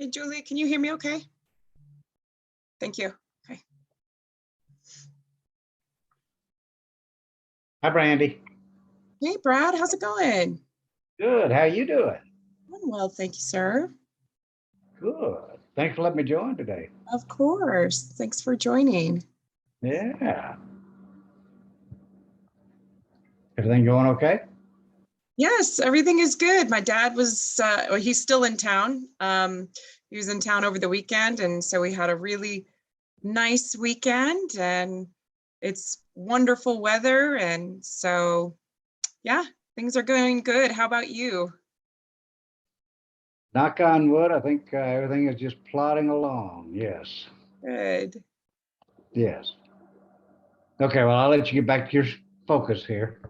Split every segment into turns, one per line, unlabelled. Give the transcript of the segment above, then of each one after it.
Hey, Julie, can you hear me okay? Thank you. Okay.
Hi, Brandy.
Hey, Brad, how's it going?
Good. How you doing?
I'm well, thank you, sir.
Good. Thanks for letting me join today.
Of course. Thanks for joining.
Yeah. Everything going okay?
Yes, everything is good. My dad was, well, he's still in town. He was in town over the weekend, and so we had a really nice weekend, and it's wonderful weather, and so, yeah, things are going good. How about you?
Knock on wood, I think everything is just plodding along. Yes.
Good.
Yes. Okay, well, I'll let you get back to your focus here.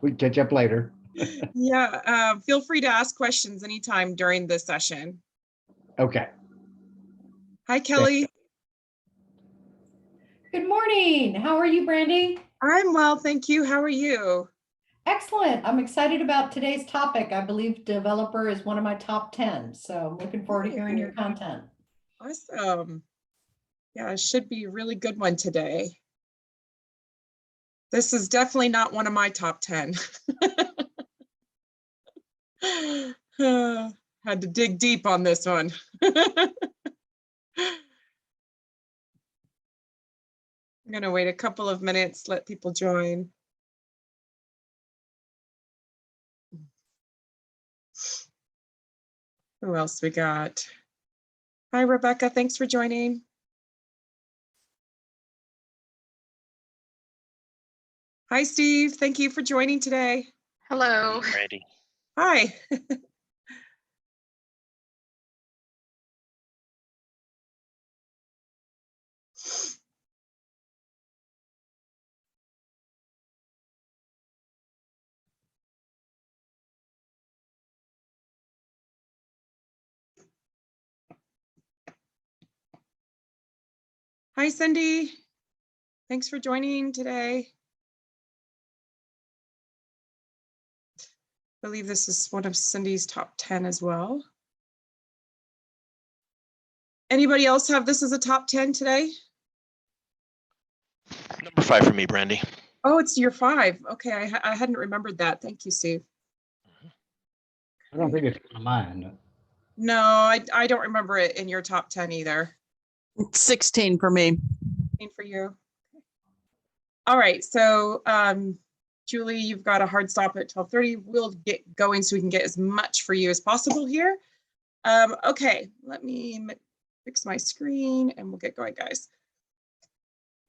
We catch up later.
Yeah, feel free to ask questions anytime during the session.
Okay.
Hi, Kelly.
Good morning. How are you, Brandy?
I'm well, thank you. How are you?
Excellent. I'm excited about today's topic. I believe developer is one of my top 10, so I'm looking forward to hearing your content.
Awesome. Yeah, it should be a really good one today. This is definitely not one of my top 10. Had to dig deep on this one. I'm going to wait a couple of minutes, let people join. Who else we got? Hi, Rebecca. Thanks for joining. Hi, Steve. Thank you for joining today.
Hello. Ready.
Hi. Hi, Cindy. Thanks for joining today. I believe this is one of Cindy's top 10 as well. Anybody else have this as a top 10 today?
Number 5 for me, Brandy.
Oh, it's your 5. Okay, I hadn't remembered that. Thank you, Steve.
I don't think it's one of mine.
No, I don't remember it in your top 10 either.
16 for me.
16 for you. All right, so Julie, you've got a hard stop at 12:30. We'll get going so we can get as much for you as possible here. Okay, let me fix my screen and we'll get going, guys.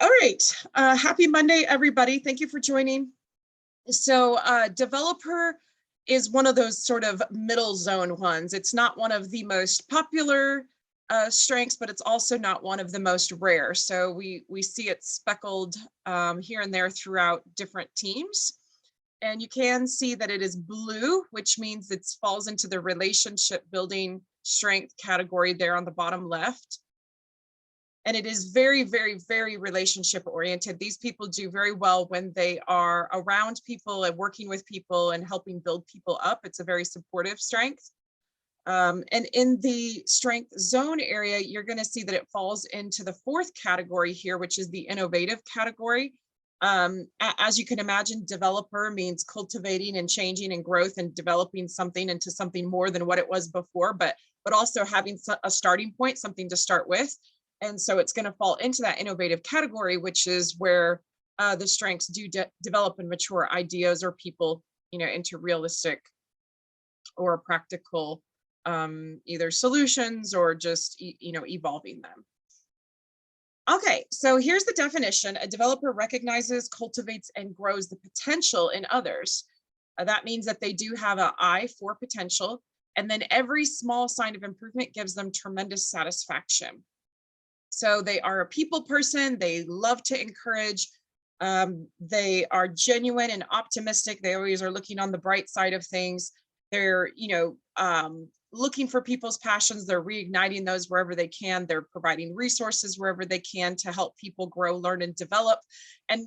All right, happy Monday, everybody. Thank you for joining. So developer is one of those sort of middle zone ones. It's not one of the most popular strengths, but it's also not one of the most rare. So we see it speckled here and there throughout different teams. And you can see that it is blue, which means it falls into the relationship building strength category there on the bottom left. And it is very, very, very relationship oriented. These people do very well when they are around people and working with people and helping build people up. It's a very supportive strength. And in the strength zone area, you're going to see that it falls into the 4th category here, which is the innovative category. As you can imagine, developer means cultivating and changing and growth and developing something into something more than what it was before, but also having a starting point, something to start with. And so it's going to fall into that innovative category, which is where the strengths do develop and mature ideas or people, into realistic or practical either solutions or just, evolving them. Okay, so here's the definition. A developer recognizes, cultivates, and grows the potential in others. That means that they do have an eye for potential, and then every small sign of improvement gives them tremendous satisfaction. So they are a people person. They love to encourage. They are genuine and optimistic. They always are looking on the bright side of things. They're, looking for people's passions. They're reigniting those wherever they can. They're providing resources wherever they can to help people grow, learn, and develop. And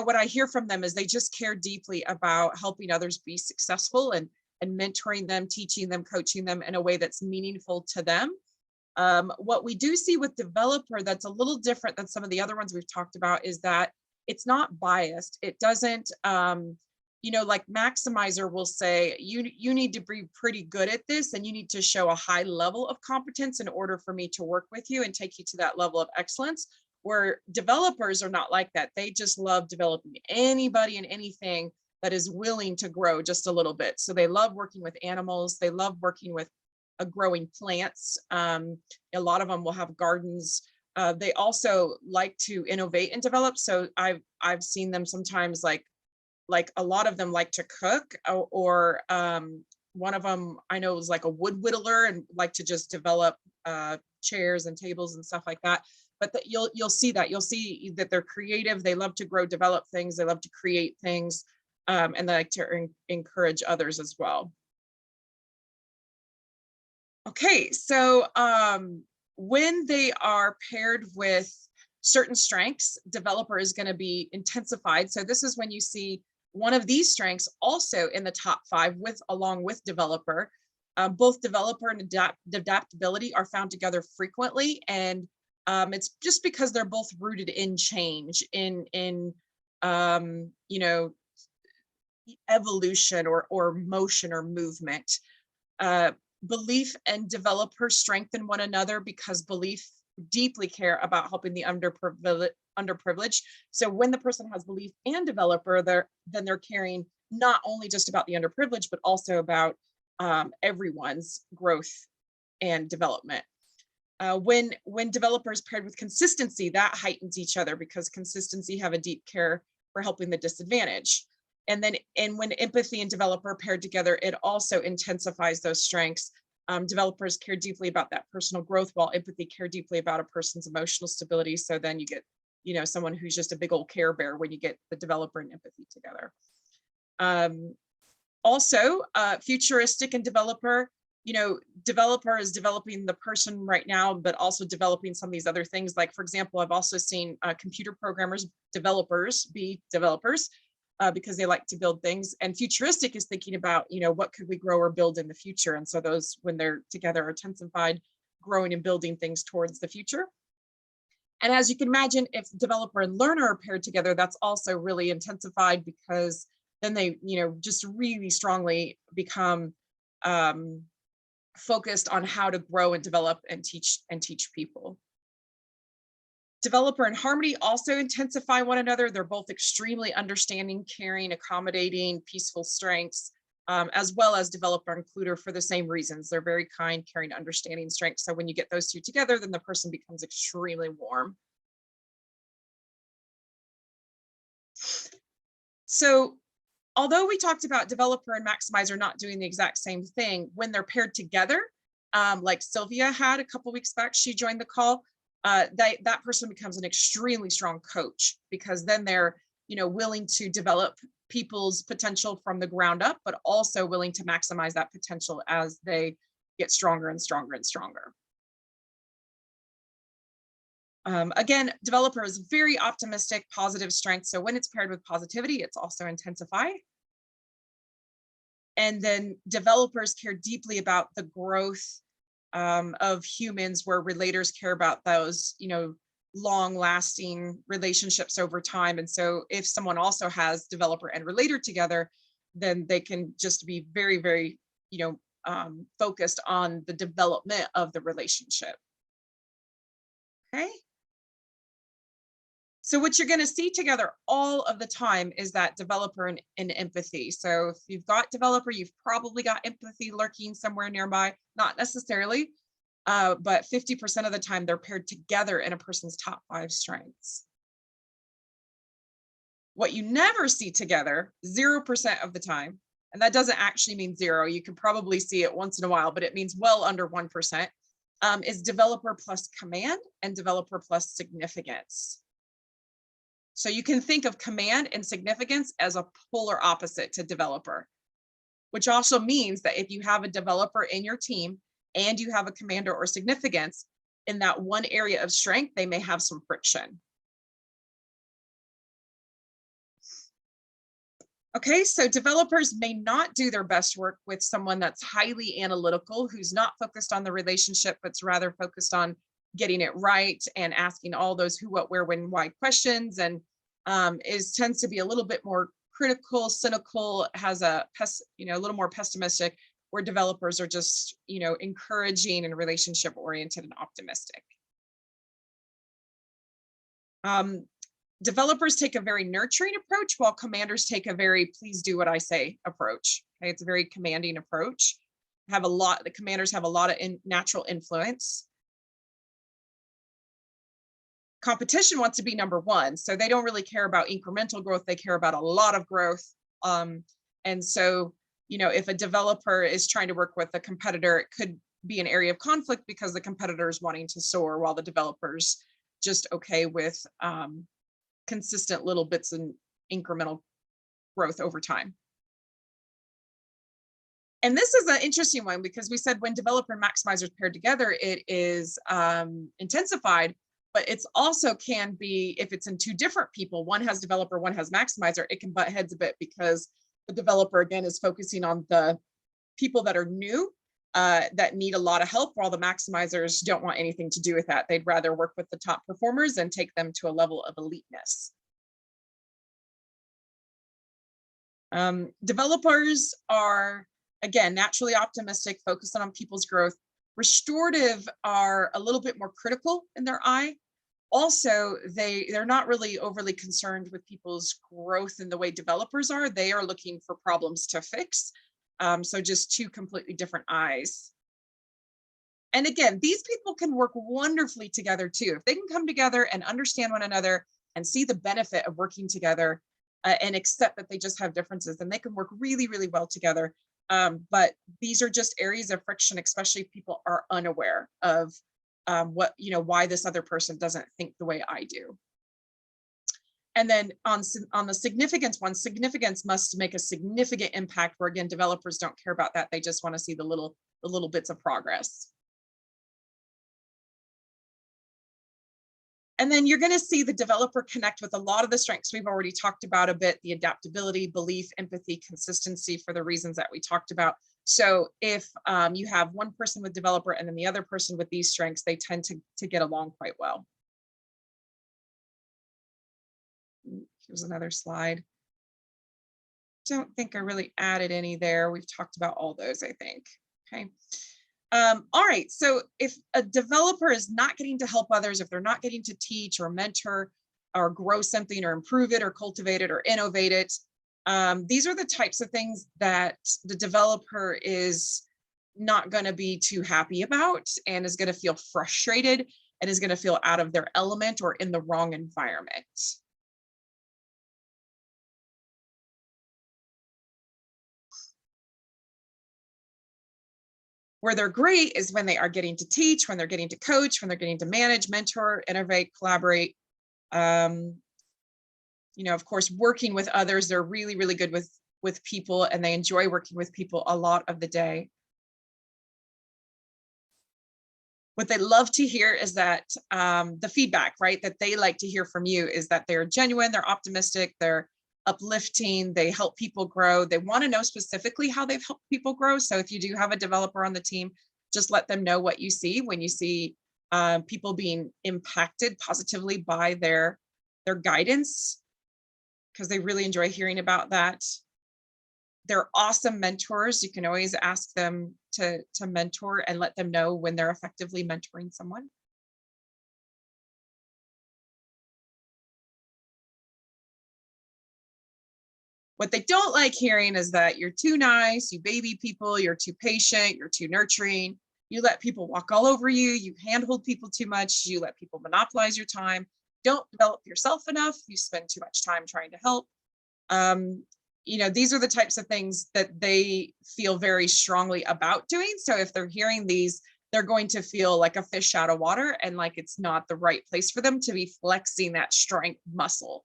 what I hear from them is they just care deeply about helping others be successful and and mentoring them, teaching them, coaching them in a way that's meaningful to them. What we do see with developer that's a little different than some of the other ones we've talked about is that it's not biased. It doesn't, like Maximizer will say, you need to be pretty good at this and you need to show a high level of competence in order for me to work with you and take you to that level of excellence, where developers are not like that. They just love developing anybody and anything that is willing to grow just a little bit. So they love working with animals. They love working with growing plants. A lot of them will have gardens. They also like to innovate and develop. So I've seen them sometimes like a lot of them like to cook, or one of them I know is like a wood whittler and like to just develop chairs and tables and stuff like that. But you'll see that they're creative. They love to grow, develop things. They love to create things, and they like to encourage others as well. Okay, so when they are paired with certain strengths, developer is going to be intensified. So this is when you see one of these strengths also in the top 5 along with developer. Both developer and adaptability are found together frequently, and it's just because they're both rooted in change, in evolution or motion or movement. Belief and developer strengthen one another because belief deeply care about helping the underprivileged. So when the person has belief and developer, then they're caring not only just about the underprivileged, but also about everyone's growth and development. When developers paired with consistency, that heightens each other because consistency have a deep care for helping the disadvantaged. And when empathy and developer paired together, it also intensifies those strengths. Developers care deeply about that personal growth, while empathy care deeply about a person's emotional stability. So then you get, someone who's just a big old care bear when you get the developer and empathy together. Also, futuristic and developer, developer is developing the person right now, but also developing some of these other things. Like, for example, I've also seen computer programmers, developers be developers. Because they like to build things, and futuristic is thinking about, what could we grow or build in the future? And so those, when they're together, are intensified, growing and building things towards the future. And as you can imagine, if developer and learner are paired together, that's also really intensified because then they, just really strongly become focused on how to grow and develop and teach people. Developer and harmony also intensify one another. They're both extremely understanding, caring, accommodating, peaceful strengths, as well as developer and includer for the same reasons. They're very kind, caring, understanding strengths. So when you get those two together, then the person becomes extremely warm. So although we talked about developer and maximizer not doing the exact same thing, when they're paired together, like Sylvia had a couple weeks back, she joined the call. That person becomes an extremely strong coach because then they're, willing to develop people's potential from the ground up, but also willing to maximize that potential as they get stronger and stronger and stronger. Again, developer is very optimistic, positive strength. So when it's paired with positivity, it's also intensified. And then developers care deeply about the growth of humans, where relators care about those, long-lasting relationships over time. And so if someone also has developer and relator together, then they can just be very, very, focused on the development of the relationship. Okay. So what you're going to see together all of the time is that developer and empathy. So if you've got developer, you've probably got empathy lurking somewhere nearby, not necessarily, but 50% of the time they're paired together in a person's top 5 strengths. What you never see together, 0% of the time, and that doesn't actually mean 0, you can probably see it once in a while, but it means well under 1%, is developer plus command and developer plus significance. So you can think of command and significance as a polar opposite to developer, which also means that if you have a developer in your team and you have a commander or significance, in that one area of strength, they may have some friction. Okay, so developers may not do their best work with someone that's highly analytical, who's not focused on the relationship, but's rather focused on getting it right and asking all those who, what, where, when, why questions, and tends to be a little bit more critical, cynical, has a little more pessimistic, where developers are just, encouraging and relationship oriented and optimistic. Developers take a very nurturing approach, while commanders take a very please do what I say approach. Okay, it's a very commanding approach. The commanders have a lot of natural influence. Competition wants to be number one, so they don't really care about incremental growth. They care about a lot of growth. And so, if a developer is trying to work with a competitor, it could be an area of conflict because the competitor is wanting to soar while the developer's just okay with consistent little bits and incremental growth over time. And this is an interesting one because we said when developer and maximizer is paired together, it is intensified, but it's also can be, if it's in two different people, one has developer, one has maximizer, it can butt heads a bit because the developer again is focusing on the people that are new, that need a lot of help, while the maximizers don't want anything to do with that. They'd rather work with the top performers and take them to a level of eliteness. Developers are, again, naturally optimistic, focused on people's growth. Restorative are a little bit more critical in their eye. Also, they're not really overly concerned with people's growth in the way developers are. They are looking for problems to fix. So just two completely different eyes. And again, these people can work wonderfully together too. If they can come together and understand one another and see the benefit of working together and accept that they just have differences, then they can work really, really well together. But these are just areas of friction, especially if people are unaware of why this other person doesn't think the way I do. And then on the significance one, significance must make a significant impact, where again, developers don't care about that. They just want to see the little bits of progress. And then you're going to see the developer connect with a lot of the strengths we've already talked about a bit: the adaptability, belief, empathy, consistency, for the reasons that we talked about. So if you have one person with developer and then the other person with these strengths, they tend to get along quite well. Here's another slide. Don't think I really added any there. We've talked about all those, I think. Okay. All right, so if a developer is not getting to help others, if they're not getting to teach or mentor or grow something or improve it or cultivate it or innovate it, these are the types of things that the developer is not going to be too happy about and is going to feel frustrated and is going to feel out of their element or in the wrong environment. Where they're great is when they are getting to teach, when they're getting to coach, when they're getting to manage, mentor, innovate, collaborate. Of course, working with others, they're really, really good with people, and they enjoy working with people a lot of the day. What they love to hear is that the feedback, right, that they like to hear from you is that they're genuine, they're optimistic, they're uplifting, they help people grow. They want to know specifically how they've helped people grow. So if you do have a developer on the team, just let them know what you see when you see people being impacted positively by their guidance, because they really enjoy hearing about that. They're awesome mentors. You can always ask them to mentor and let them know when they're effectively mentoring someone. What they don't like hearing is that you're too nice, you baby people, you're too patient, you're too nurturing, you let people walk all over you, you handhold people too much, you let people monopolize your time, don't develop yourself enough, you spend too much time trying to help. These are the types of things that they feel very strongly about doing. So if they're hearing these, they're going to feel like a fish out of water and like it's not the right place for them to be flexing that strength muscle.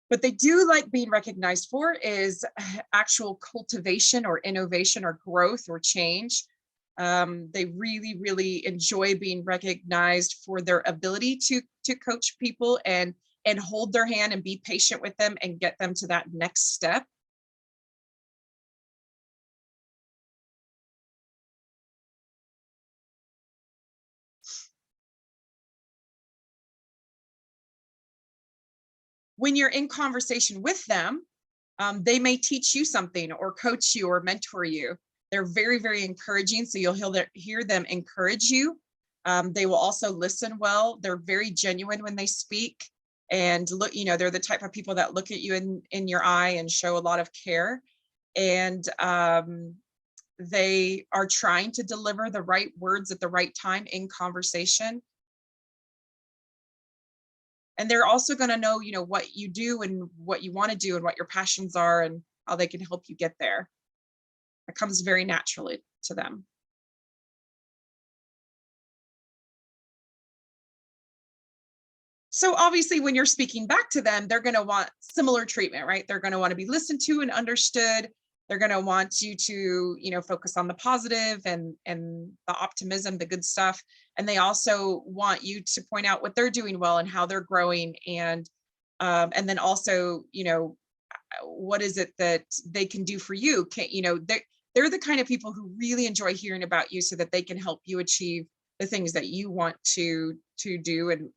What they do like being recognized for is actual cultivation or innovation or growth or change. They really, really enjoy being recognized for their ability to coach people and hold their hand and be patient with them and get them to that next step. When you're in conversation with them, they may teach you something or coach you or mentor you. They're very, very encouraging. So you'll hear them encourage you. They will also listen well. They're very genuine when they speak, and look, they're the type of people that look at you in your eye and show a lot of care. And they are trying to deliver the right words at the right time in conversation. And they're also going to know, what you do and what you want to do and what your passions are and how they can help you get there. It comes very naturally to them. So obviously, when you're speaking back to them, they're going to want similar treatment, right? They're going to want to be listened to and understood. They're going to want you to, focus on the positive and the optimism, the good stuff. And they also want you to point out what they're doing well and how they're growing. And then also, what is it that they can do for you? They're the kind of people who really enjoy hearing about you so that they can help you achieve the things that you want to do and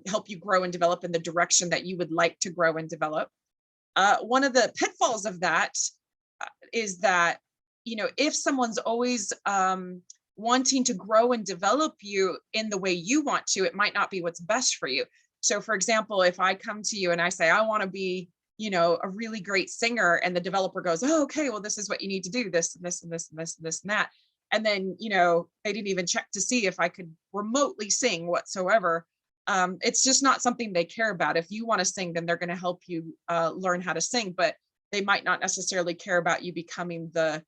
help you grow and develop in the direction that you would like to grow and develop. One of the pitfalls of that is that, if someone's always wanting to grow and develop you in the way you want to, it might not be what's best for you. So for example, if I come to you and I say, I want to be, a really great singer, and the developer goes, oh, okay, well, this is what you need to do, this and this and this and this and this and that. And then, they didn't even check to see if I could remotely sing whatsoever. It's just not something they care about. If you want to sing, then they're going to help you learn how to sing, but they might not necessarily care about you becoming the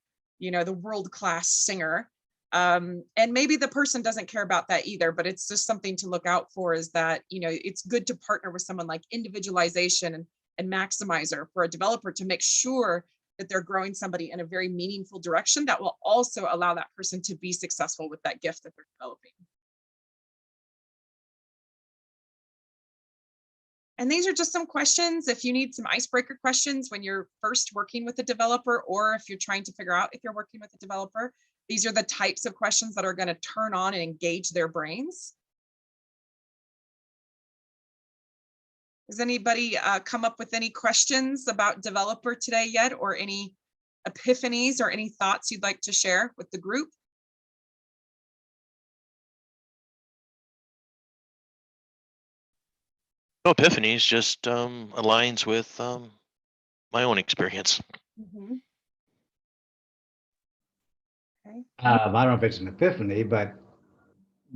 world-class singer. And maybe the person doesn't care about that either, but it's just something to look out for, is that, it's good to partner with someone like Individualization and Maximizer for a developer to make sure that they're growing somebody in a very meaningful direction that will also allow that person to be successful with that gift that they're developing. And these are just some questions. If you need some icebreaker questions when you're first working with a developer, or if you're trying to figure out if you're working with a developer, these are the types of questions that are going to turn on and engage their brains. Has anybody come up with any questions about developer today yet, or any epiphanies or any thoughts you'd like to share with the group?
No epiphanies, just aligns with my own experience.
Mm-hmm. Okay.
I don't know if it's an epiphany, but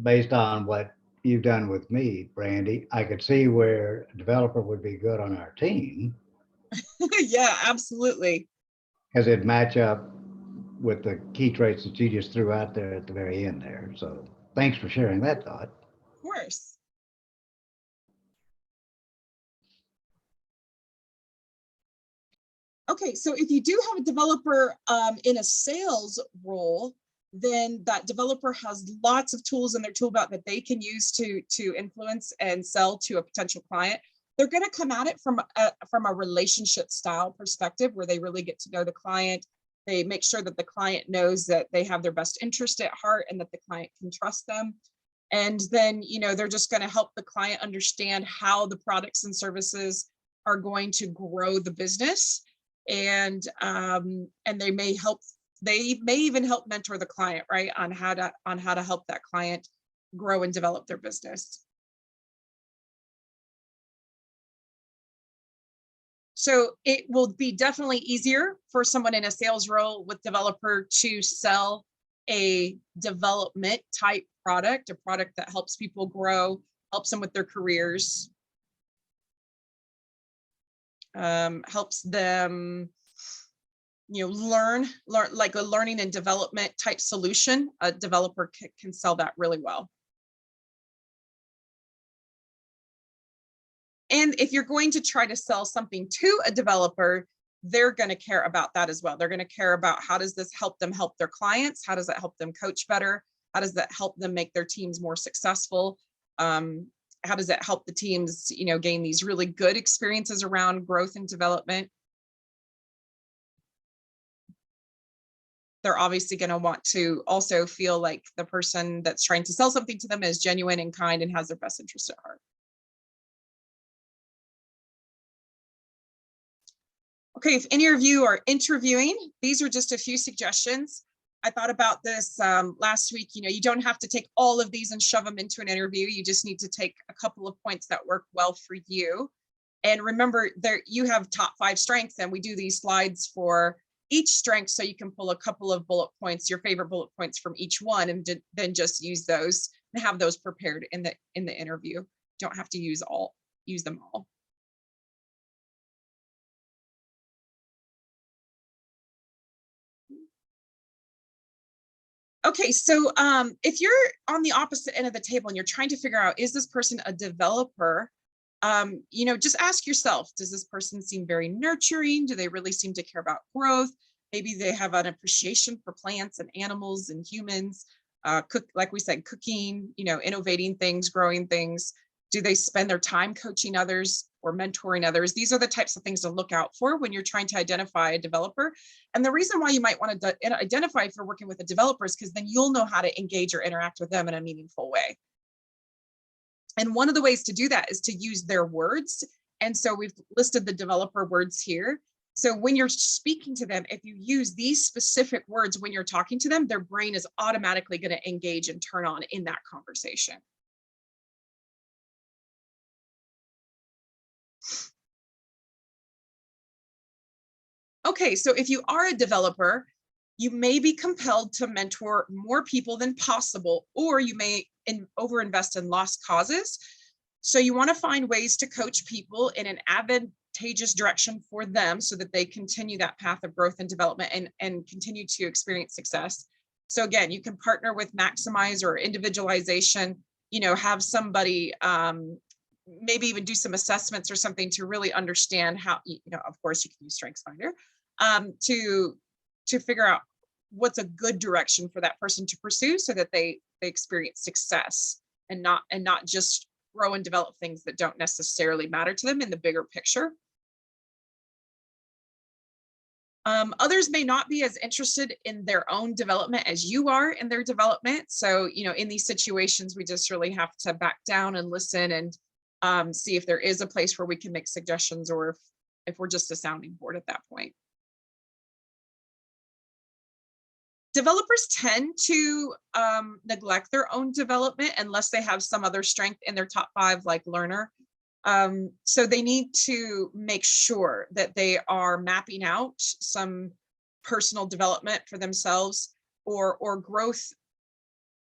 based on what you've done with me, Brandy, I could see where a developer would be good on our team.
Yeah, absolutely.
Because it'd match up with the key traits that you just threw out there at the very end there. So thanks for sharing that thought.
Of course. Okay, so if you do have a developer in a sales role, then that developer has lots of tools in their tool belt that they can use to influence and sell to a potential client. They're going to come at it from a relationship style perspective, where they really get to know the client. They make sure that the client knows that they have their best interest at heart and that the client can trust them. And then, they're just going to help the client understand how the products and services are going to grow the business. And they may even help mentor the client, right, on how to help that client grow and develop their business. So it will be definitely easier for someone in a sales role with developer to sell a development type product, a product that helps people grow, helps them with their careers, helps them, learn like a learning and development type solution. A developer can sell that really well. And if you're going to try to sell something to a developer, they're going to care about that as well. They're going to care about how does this help them help their clients? How does that help them coach better? How does that help them make their teams more successful? How does it help the teams, gain these really good experiences around growth and development? They're obviously going to want to also feel like the person that's trying to sell something to them is genuine and kind and has their best interest at heart. Okay, if any of you are interviewing, these are just a few suggestions. I thought about this last week. You don't have to take all of these and shove them into an interview. You just need to take a couple of points that work well for you. And remember, there you have top 5 strengths, and we do these slides for each strength, so you can pull a couple of bullet points, your favorite bullet points from each one, and then just use those and have those prepared in the interview. Don't have to use them all. Okay, so if you're on the opposite end of the table and you're trying to figure out, is this person a developer? Just ask yourself, does this person seem very nurturing? Do they really seem to care about growth? Maybe they have an appreciation for plants and animals and humans, like we said, cooking, innovating things, growing things. Do they spend their time coaching others or mentoring others? These are the types of things to look out for when you're trying to identify a developer. And the reason why you might want to identify if you're working with a developer is because then you'll know how to engage or interact with them in a meaningful way. And one of the ways to do that is to use their words. And so we've listed the developer words here. So when you're speaking to them, if you use these specific words when you're talking to them, their brain is automatically going to engage and turn on in that conversation. Okay, so if you are a developer, you may be compelled to mentor more people than possible, or you may overinvest in lost causes. So you want to find ways to coach people in an advantageous direction for them so that they continue that path of growth and development and continue to experience success. So again, you can partner with Maximize or individualization, have somebody maybe even do some assessments or something to really understand how, of course you can use StrengthsFinder to figure out what's a good direction for that person to pursue so that they experience success and not just grow and develop things that don't necessarily matter to them in the bigger picture. Others may not be as interested in their own development as you are in their development. So, in these situations, we just really have to back down and listen and see if there is a place where we can make suggestions or if we're just a sounding board at that point. Developers tend to neglect their own development unless they have some other strength in their top 5, like learner. So they need to make sure that they are mapping out some personal development for themselves or growth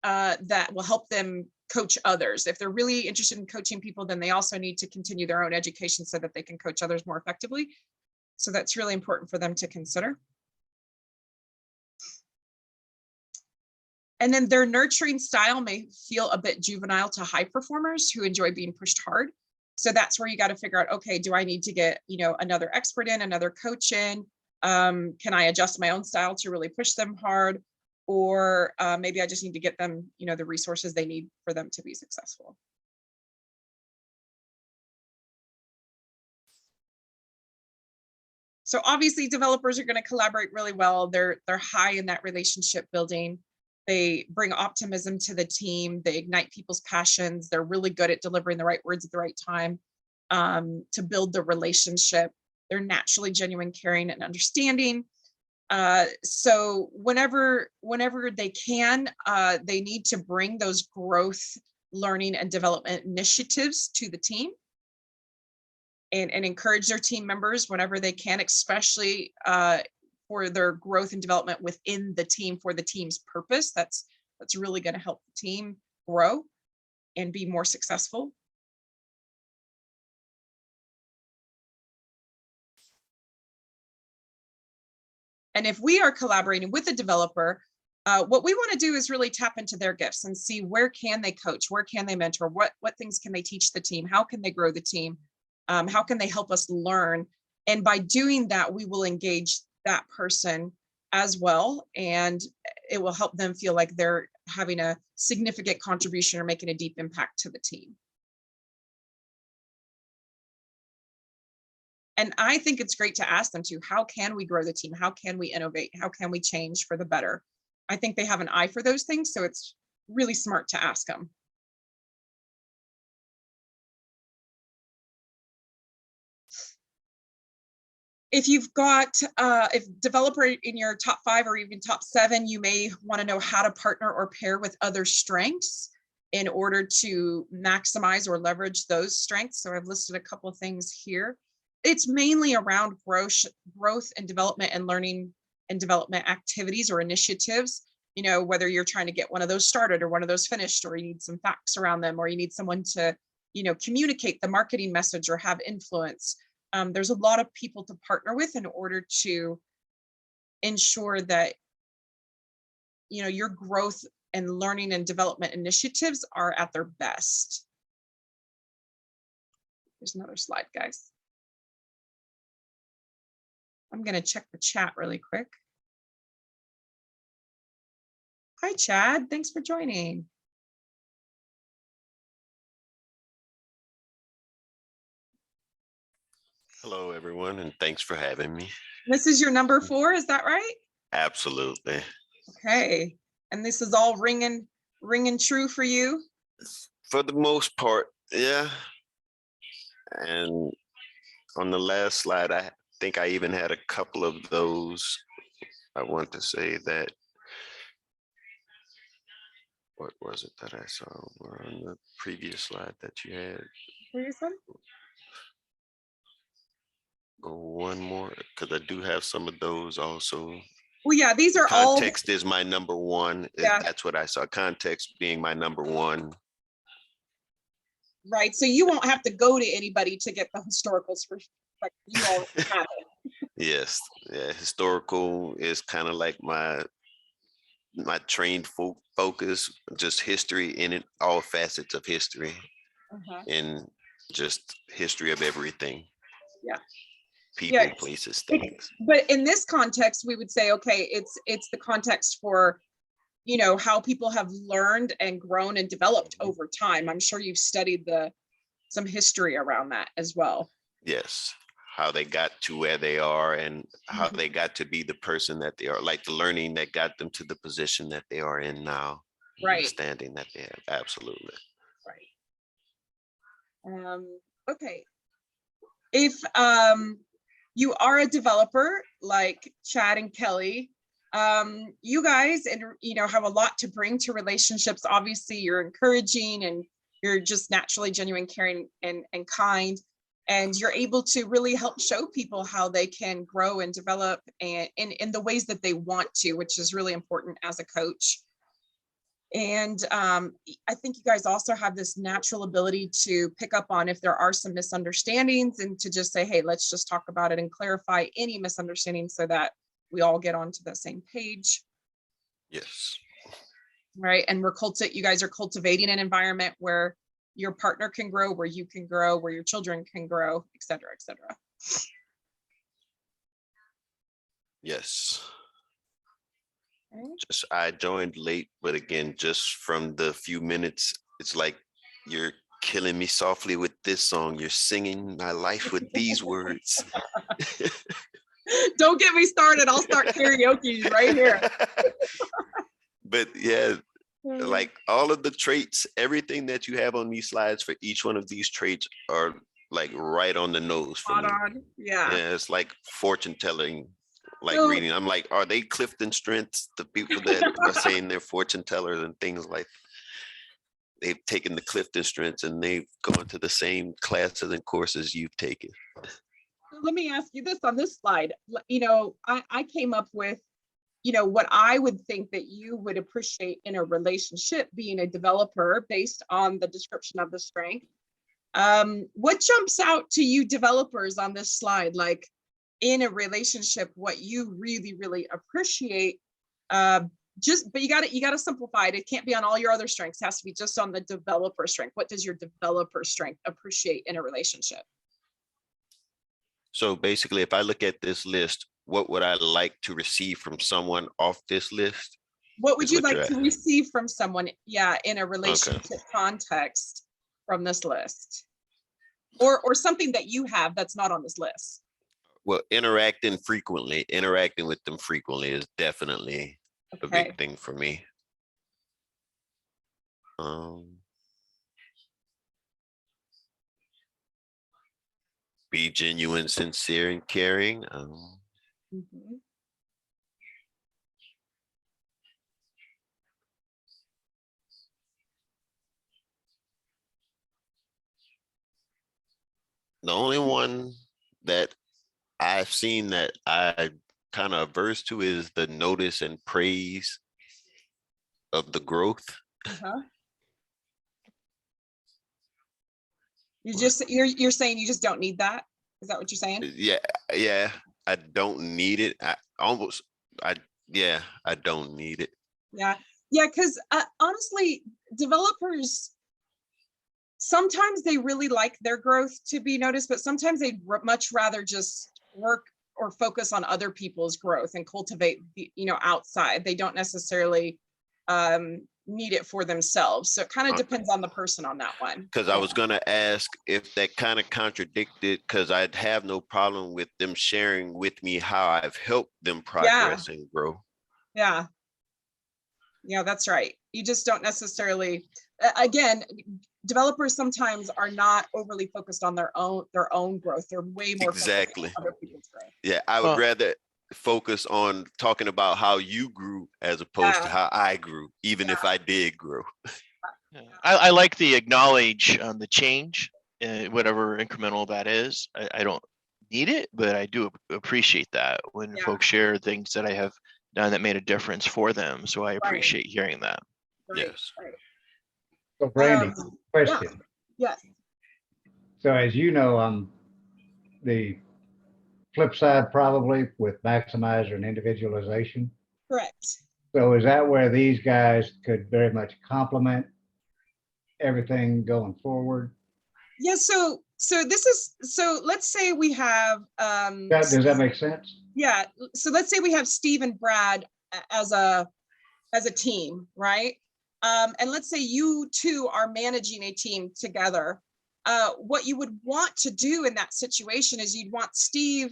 that will help them coach others. If they're really interested in coaching people, then they also need to continue their own education so that they can coach others more effectively. So that's really important for them to consider. And then their nurturing style may feel a bit juvenile to high performers who enjoy being pushed hard. So that's where you got to figure out, okay, do I need to get, another expert in, another coach in? Can I adjust my own style to really push them hard? Or maybe I just need to get them, the resources they need for them to be successful. So obviously developers are going to collaborate really well. They're high in that relationship building. They bring optimism to the team. They ignite people's passions. They're really good at delivering the right words at the right time to build the relationship. They're naturally genuine, caring, and understanding. So whenever they can, they need to bring those growth, learning, and development initiatives to the team and encourage their team members whenever they can, especially for their growth and development within the team for the team's purpose. That's really going to help the team grow and be more successful. And if we are collaborating with a developer, what we want to do is really tap into their gifts and see where can they coach, where can they mentor, what things can they teach the team, how can they grow the team, how can they help us learn And by doing that, we will engage that person as well. And it will help them feel like they're having a significant contribution or making a deep impact to the team. And I think it's great to ask them too, how can we grow the team? How can we innovate? How can we change for the better? I think they have an eye for those things. So it's really smart to ask them. If you've got, if developer in your top 5 or even top 7, you may want to know how to partner or pair with other strengths in order to maximize or leverage those strengths. So I've listed a couple of things here. It's mainly around growth and development and learning and development activities or initiatives. You know, whether you're trying to get one of those started or one of those finished, or you need some facts around them, or you need someone to, you know, communicate the marketing message or have influence. There's a lot of people to partner with in order to ensure that, you know, your growth and learning and development initiatives are at their best. There's another slide, guys. I'm going to check the chat really quick. Hi, Chad. Thanks for joining.
Hello, everyone, and thanks for having me.
This is your number 4, is that right?
Absolutely.
Okay. And this is all ringing true for you?
For the most part, yeah. And on the last slide, I think I even had a couple of those. I want to say that, what was it that I saw on the previous slide that you had? One more, because I do have some of those also.
Well, yeah, these are all.
Context is my number 1.
Yeah.
That's what I saw. Context being my number 1.
Right. So you won't have to go to anybody to get the historical perspective. You already have it.
Yes. Yeah. Historical is kind of like my trained focus, just history in it, all facets of history, and just history of everything.
Yeah.
People,
Yeah.
places, things.
But in this context, we would say, okay, it's the context for, you know, how people have learned and grown and developed over time. I'm sure you've studied some history around that as well.
Yes. How they got to where they are and how they got to be the person that they are, like the learning that got them to the position that they are in now.
Right.
Understanding that they have. Absolutely.
Right. Okay. If you are a developer like Chad and Kelly, you guys, and you know, have a lot to bring to relationships. Obviously, you're encouraging and you're just naturally genuine, caring, and kind, and you're able to really help show people how they can grow and develop and in the ways that they want to, which is really important as a coach. And I think you guys also have this natural ability to pick up on if there are some misunderstandings and to just say, hey, let's just talk about it and clarify any misunderstandings so that we all get onto the same page.
Yes.
Right. And you guys are cultivating an environment where your partner can grow, where you can grow, where your children can grow, et cetera, et cetera.
Yes.
Okay.
Just I joined late, but again, just from the few minutes, it's like you're killing me softly with this song. You're singing my life with these words.
Don't get me started. I'll start karaoke right here.
But yeah, like all of the traits, everything that you have on these slides for each one of these traits are like right on the nose for me.
Yeah.
Yeah, it's like fortune telling, like
So-
reading. I'm like, are they CliftonStrengths, the people that are saying they're fortune tellers and things like that? They've taken the CliftonStrengths and they've gone to the same classes and courses you've taken.
Let me ask you this on this slide. You know, I came up with, you know, what I would think that you would appreciate in a relationship being a developer based on the description of the strength. What jumps out to you developers on this slide? Like in a relationship, what you really, really appreciate, but you gotta simplify it. It can't be on all your other strengths. It has to be just on the developer strength. What does your developer strength appreciate in a relationship?
So basically, if I look at this list, what would I like to receive from someone off this list?
What would
Is
you
what
like
you're
to
at.
receive from someone? Yeah, in a relationship context from this list, or something that you have that's not on this list.
Well, interacting with them frequently is definitely a
Okay.
big thing for me. Be genuine, sincere, and caring.
Mhm.
The only one that I've seen that I kind of averse to is the notice and praise of the growth.
Uh-huh. You're saying you just don't need that? Is that what you're saying?
Yeah, I don't need it. I don't need it.
Yeah, because honestly, developers sometimes they really like their growth to be noticed, but sometimes they'd much rather just work or focus on other people's growth and cultivate the, outside. They don't necessarily need it for themselves. So it kind of depends on the person on that one.
Because I was gonna ask if that kind of contradicted, because I'd have no problem with them sharing with me how I've helped them progress and grow.
Yeah, that's right. You just don't necessarily, again, developers sometimes are not overly focused on their own growth. They're way more
Exactly.
focused on other people's growth.
Yeah, I would rather focus on talking about how you grew as opposed to how I grew, even if I did grow.
I like the acknowledge the change, whatever incremental that is. I don't need it, but I do appreciate that when folks share things that I have done that made a difference for them. So I appreciate hearing that.
Right,
Yes.
right.
So Brandy, question.
Yes.
So as you know, I'm the flip side probably with maximizer and individualization.
Correct.
So is that where these guys could very much complement everything going forward?
Yeah. So let's say we have
Does that make sense?
yeah. So let's say we have Steve and Brad as a team, right? And let's say you two are managing a team together. What you would want to do in that situation is you'd want Steve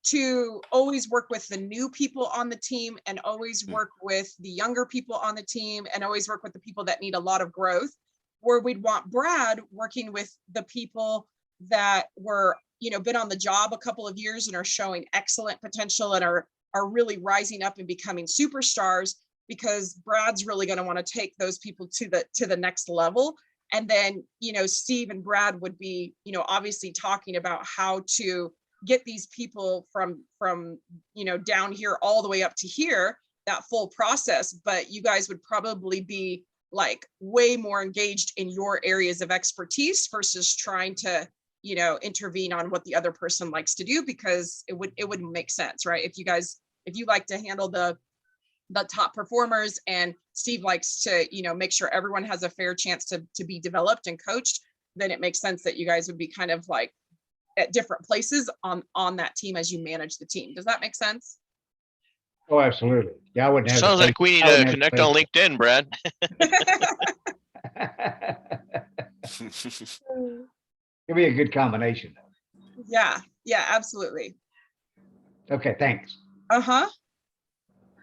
to always work with the new people on the team and always work with the younger people on the team and always work with the people that need a lot of growth. Where we'd want Brad working with the people that were, been on the job a couple of years and are showing excellent potential and are really rising up and becoming superstars, because Brad's really going to want to take those people to the next level. And then, Steve and Brad would be, obviously talking about how to get these people from down here all the way up to here, that full process. But you guys would probably be like way more engaged in your areas of expertise versus trying to, intervene on what the other person likes to do, because it wouldn't make sense, right? If you like to handle the top performers and Steve likes to, make sure everyone has a fair chance to be developed and coached, then it makes sense that you guys would be kind of like at different places on that team as you manage the team. Does that make sense?
Oh, absolutely. Yeah, I wouldn't have.
Sounds like we need to connect on LinkedIn, Brad.
It'd be a good combination.
Yeah, absolutely.
Okay, thanks.
Uh-huh.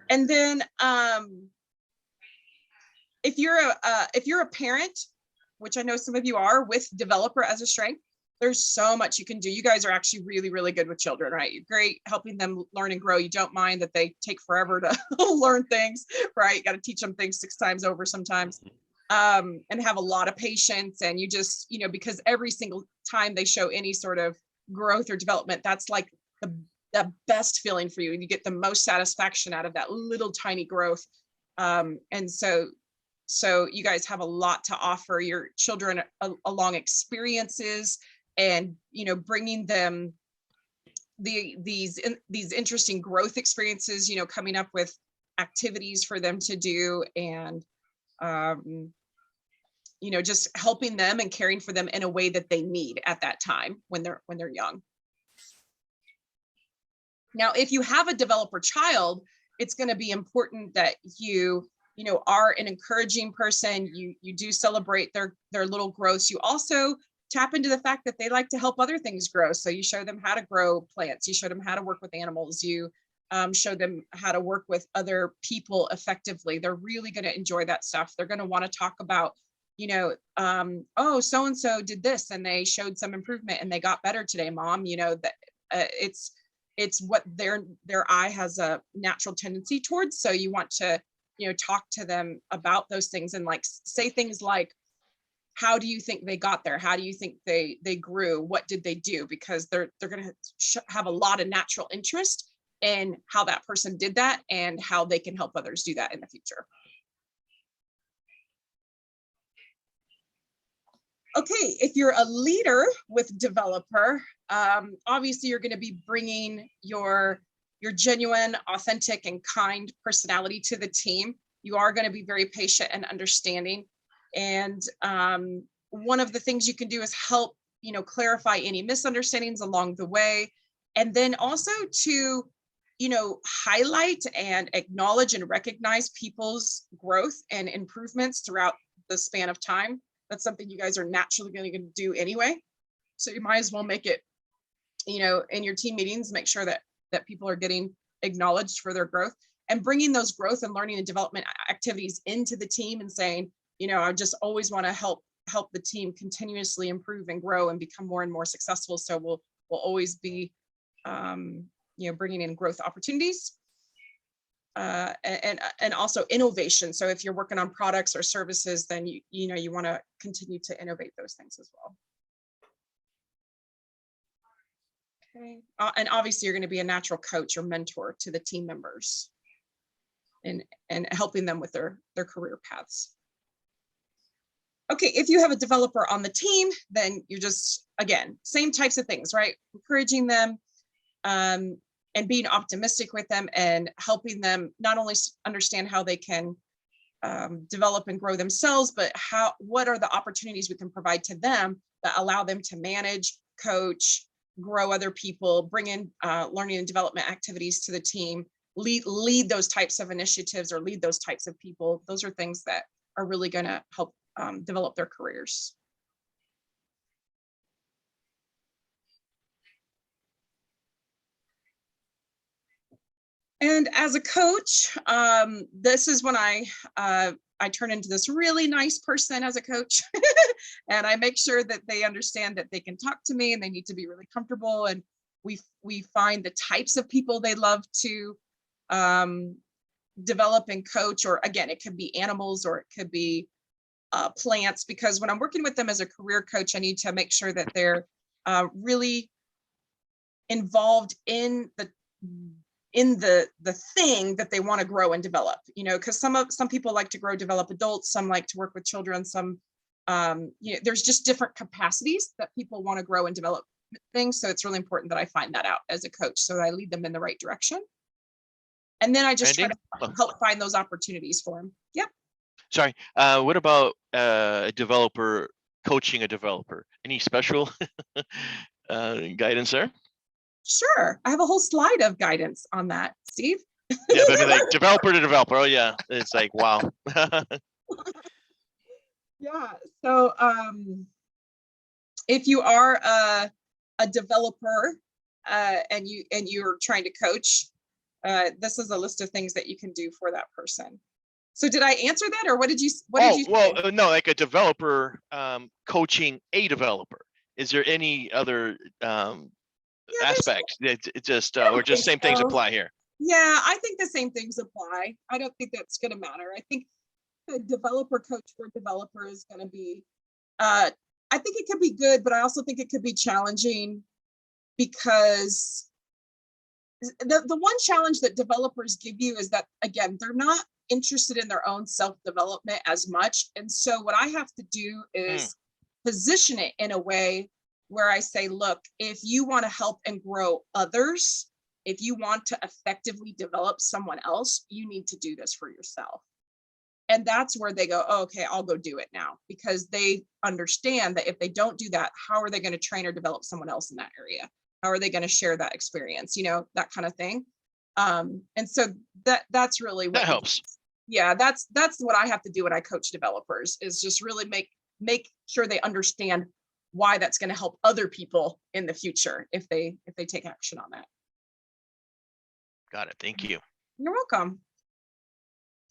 And then if you're a parent, which I know some of you are, with developer as a strength, there's so much you can do. You guys are actually really, really good with children, right? You're great helping them learn and grow. You don't mind that they take forever to learn things, right? You got to teach them things 6 times over sometimes, and have a lot of patience. And you just, because every single time they show any sort of growth or development, that's like the best feeling for you. And you get the most satisfaction out of that little tiny growth. And so you guys have a lot to offer your children along experiences and, bringing them these interesting growth experiences, coming up with activities for them to do, and, just helping them and caring for them in a way that they need at that time when they're young. Now, if you have a developer child, it's going to be important that you are an encouraging person. You do celebrate their little growths. You also tap into the fact that they like to help other things grow. So you show them how to grow plants. You show them how to work with animals. You show them how to work with other people effectively. They're really going to enjoy that stuff. They're going to want to talk about, oh, so-and-so did this and they showed some improvement and they got better today, Mom. That it's what their eye has a natural tendency towards. So you want to, talk to them about those things and like say things like, how do you think they got there? How do you think they grew? What did they do? Because they're going to have a lot of natural interest in how that person did that and how they can help others do that in the future. Okay, if you're a leader with developer, obviously you're going to be bringing your genuine, authentic, and kind personality to the team. You are going to be very patient and understanding. And one of the things you can do is help, clarify any misunderstandings along the way. And then also to, highlight and acknowledge and recognize people's growth and improvements throughout the span of time. That's something you guys are naturally going to do anyway. So you might as well make it, in your team meetings, make sure that people are getting acknowledged for their growth and bringing those growth and learning and development activities into the team and saying, I just always want to help the team continuously improve and grow and become more and more successful. So we'll always be, bringing in growth opportunities and also innovation. So if you're working on products or services, then you want to continue to innovate those things as well. Okay, and obviously you're going to be a natural coach or mentor to the team members and helping them with their career paths. Okay, if you have a developer on the team, then you're just, again, same types of things, right? Encouraging them and being optimistic with them and helping them not only understand how they can develop and grow themselves, but what are the opportunities we can provide to them that allow them to manage, coach, grow other people, bring in learning and development activities to the team, lead those types of initiatives or lead those types of people. Those are things that are really going to help develop their careers. And as a coach, this is when I turn into this really nice person as a coach. And I make sure that they understand that they can talk to me and they need to be really comfortable. And we find the types of people they love to develop and coach, or again, it could be animals or it could be plants, because when I'm working with them as a career coach, I need to make sure that they're really involved in the thing that they want to grow and develop, because some people like to develop adults, some like to work with children, some there's just different capacities that people want to grow and develop things. So it's really important that I find that out as a coach so that I lead them in the right direction. And then I just try to help find those opportunities for them. Yep.
Sorry, what about a developer coaching a developer? Any special guidance there?
Sure, I have a whole slide of guidance on that, Steve.
Yeah, but I mean, like developer to developer. Oh yeah, it's like wow.
Yeah. So if you are a developer and you're trying to coach, this is a list of things that you can do for that person. So did I answer that, or what did you?
Well, no, like a developer coaching a developer. Is there any other aspects? It's just or just same things apply here?
Yeah, I think the same things apply. I don't think that's going to matter. I think the developer coach for developer is going to be. I think it could be good, but I also think it could be challenging because the one challenge that developers give you is that, again, they're not interested in their own self-development as much. And so what I have to do is position it in a way where I say, look, if you want to help and grow others, if you want to effectively develop someone else, you need to do this for yourself. And that's where they go, oh, okay, I'll go do it now, because they understand that if they don't do that, how are they going to train or develop someone else in that area? How are they going to share that experience? You know, that kind of thing. And so that's really what
That helps.
Yeah, that's what I have to do when I coach developers, is just really make sure they understand why that's going to help other people in the future if they take action on that.
Got it. Thank you.
You're welcome.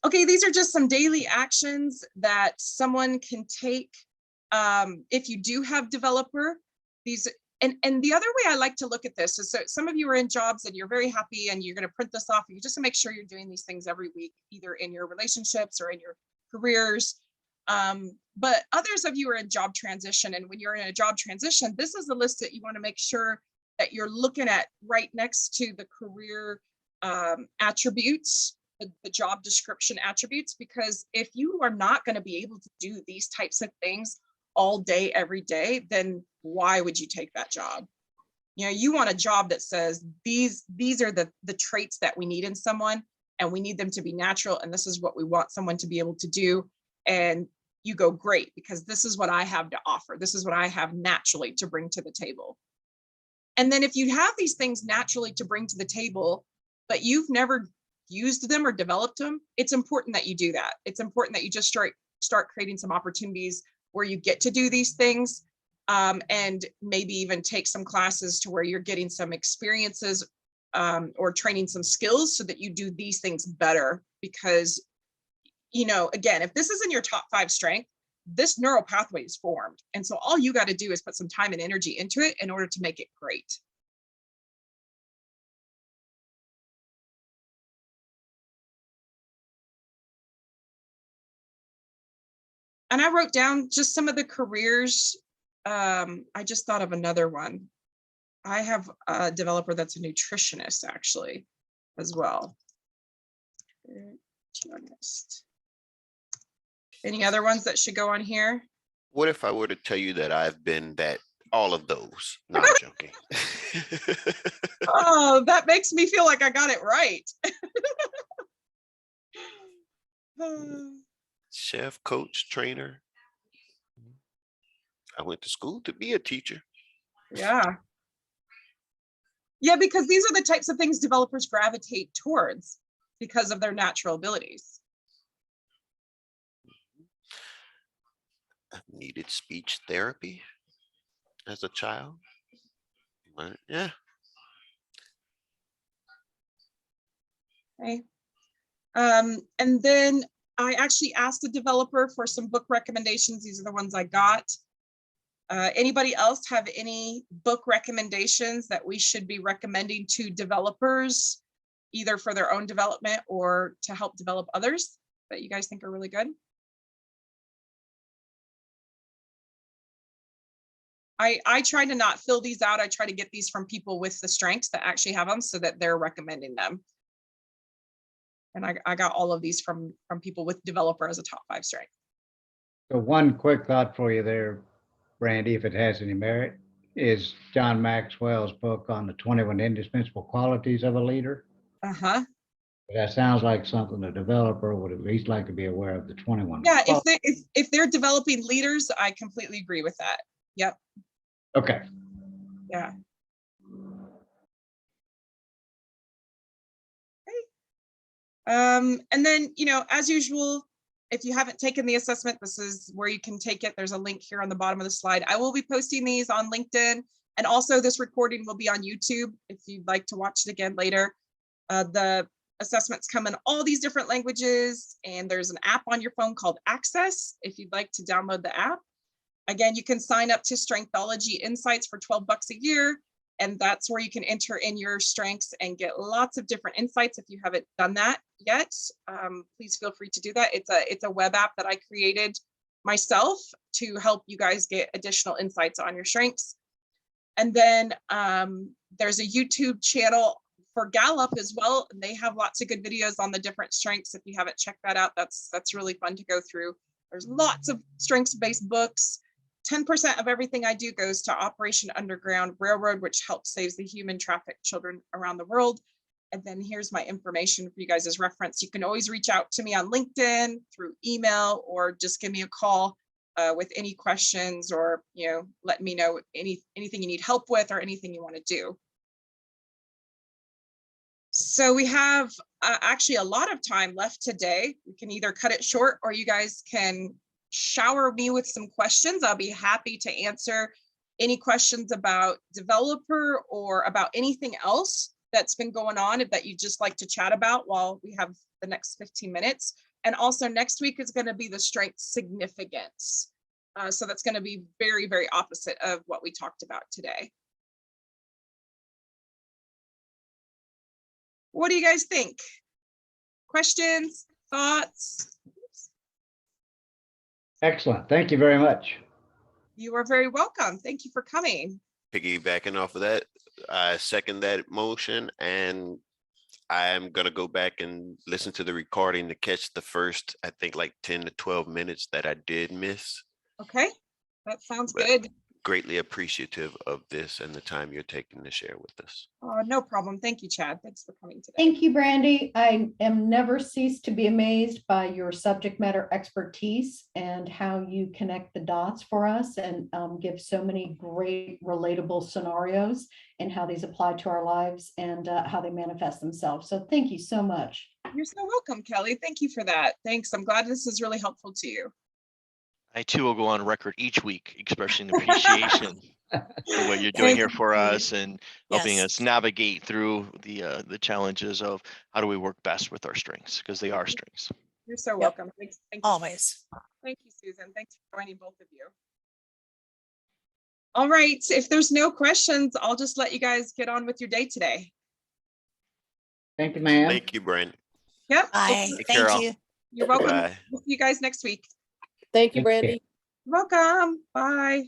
Okay, these are just some daily actions that someone can take if you do have developer. These and the other way I like to look at this is, so some of you are in jobs and you're very happy and you're going to print this off. You just make sure you're doing these things every week, either in your relationships or in your careers. But others of you are in job transition, and when you're in a job transition, this is the list that you want to make sure that you're looking at right next to the career attributes, the job description attributes, because if you are not going to be able to do these types of things all day, every day, then why would you take that job? You know, you want a job that says these are the traits that we need in someone, and we need them to be natural, and this is what we want someone to be able to do. And you go, great, because this is what I have to offer. This is what I have naturally to bring to the table. And then if you have these things naturally to bring to the table, but you've never used them or developed them, it's important that you do that. It's important that you just start creating some opportunities where you get to do these things, and maybe even take some classes to where you're getting some experiences or training some skills so that you do these things better. Because, you know, again, if this isn't your top 5 strength, this neural pathway is formed. And so all you got to do is put some time and energy into it in order to make it great. And I wrote down just some of the careers. I just thought of another one. I have a developer that's a nutritionist actually as well. Nutritionist. Any other ones that should go on here?
What if I were to tell you that I've been all of those? No, I'm joking.
Oh, that makes me feel like I got it right.
Chef, coach, trainer. I went to school to be a teacher.
Yeah. Yeah, because these are the types of things developers gravitate towards because of their natural abilities.
I needed speech therapy as a child. Yeah.
Okay. And then I actually asked the developer for some book recommendations. These are the ones I got. Anybody else have any book recommendations that we should be recommending to developers, either for their own development or to help develop others, that you guys think are really good? I try to not fill these out. I try to get these from people with the strengths that actually have them so that they're recommending them. And I got all of these from people with developer as a top 5 strength.
So one quick thought for you there, Brandy, if it has any merit, is John Maxwell's book on the 21 indispensable qualities of a leader.
Uh-huh.
That sounds like something a developer would at least like to be aware of, the 21.
Yeah, if they're developing leaders, I completely agree with that. Yep.
Okay.
Yeah. Okay. And then, you know, as usual, if you haven't taken the assessment, this is where you can take it. There's a link here on the bottom of the slide. I will be posting these on LinkedIn, and also this recording will be on YouTube if you'd like to watch it again later. The assessments come in all these different languages, and there's an app on your phone called Access if you'd like to download the app. Again, you can sign up to Strengthology Insights for $12 a year, and that's where you can enter in your strengths and get lots of different insights. If you haven't done that yet, please feel free to do that. It's a web app that I created myself to help you guys get additional insights on your strengths. And then there's a YouTube channel for Gallup as well, and they have lots of good videos on the different strengths. If you haven't checked that out, that's really fun to go through. There's lots of strengths-based books. 10% of everything I do goes to Operation Underground Railroad, which helps save the human trafficked children around the world. And then here's my information for you guys as reference. You can always reach out to me on LinkedIn, through email, or just give me a call. with any questions, or, let me know anything you need help with or anything you want to do. So we have actually a lot of time left today. We can either cut it short, or you guys can shower me with some questions. I'll be happy to answer any questions about developer or about anything else that's been going on that you just like to chat about while we have the next 15 minutes. And also next week is going to be the strength significance. So that's going to be very, very opposite of what we talked about today. What do you guys think? Questions, thoughts?
Excellent. Thank you very much.
You are very welcome. Thank you for coming.
Piggybacking off of that, I second that motion, and I'm gonna go back and listen to the recording to catch the first, I think, like 10 to 12 minutes that I did miss.
Okay, that sounds
But
good.
greatly appreciative of this and the time you're taking to share with us.
No problem. Thank you, Chad. Thanks for coming today.
Thank you, Brandy. I am never ceased to be amazed by your subject matter expertise and how you connect the dots for us, and give so many great relatable scenarios and how these apply to our lives and how they manifest themselves. So thank you so much.
You're so welcome, Kelly. Thank you for that. Thanks. I'm glad this is really helpful to you.
I too will go on record each week expressing appreciation for what you're doing here for us and helping
Yes.
us navigate through the challenges of how do we work best with our strengths, because they are strengths.
You're so welcome. Thanks. Thank you.
Always.
Thank you, Susan. Thanks for joining, both of you. All right. If there's no questions, I'll just let you guys get on with your day today.
Thank you, ma'am.
Thank you, Brent.
Yep.
Bye.
Take care,
Thank
all.
you.
You're welcome.
Bye.
We'll see you guys next week.
Thank you,
Thank you.
Brandy.
You're welcome. Bye.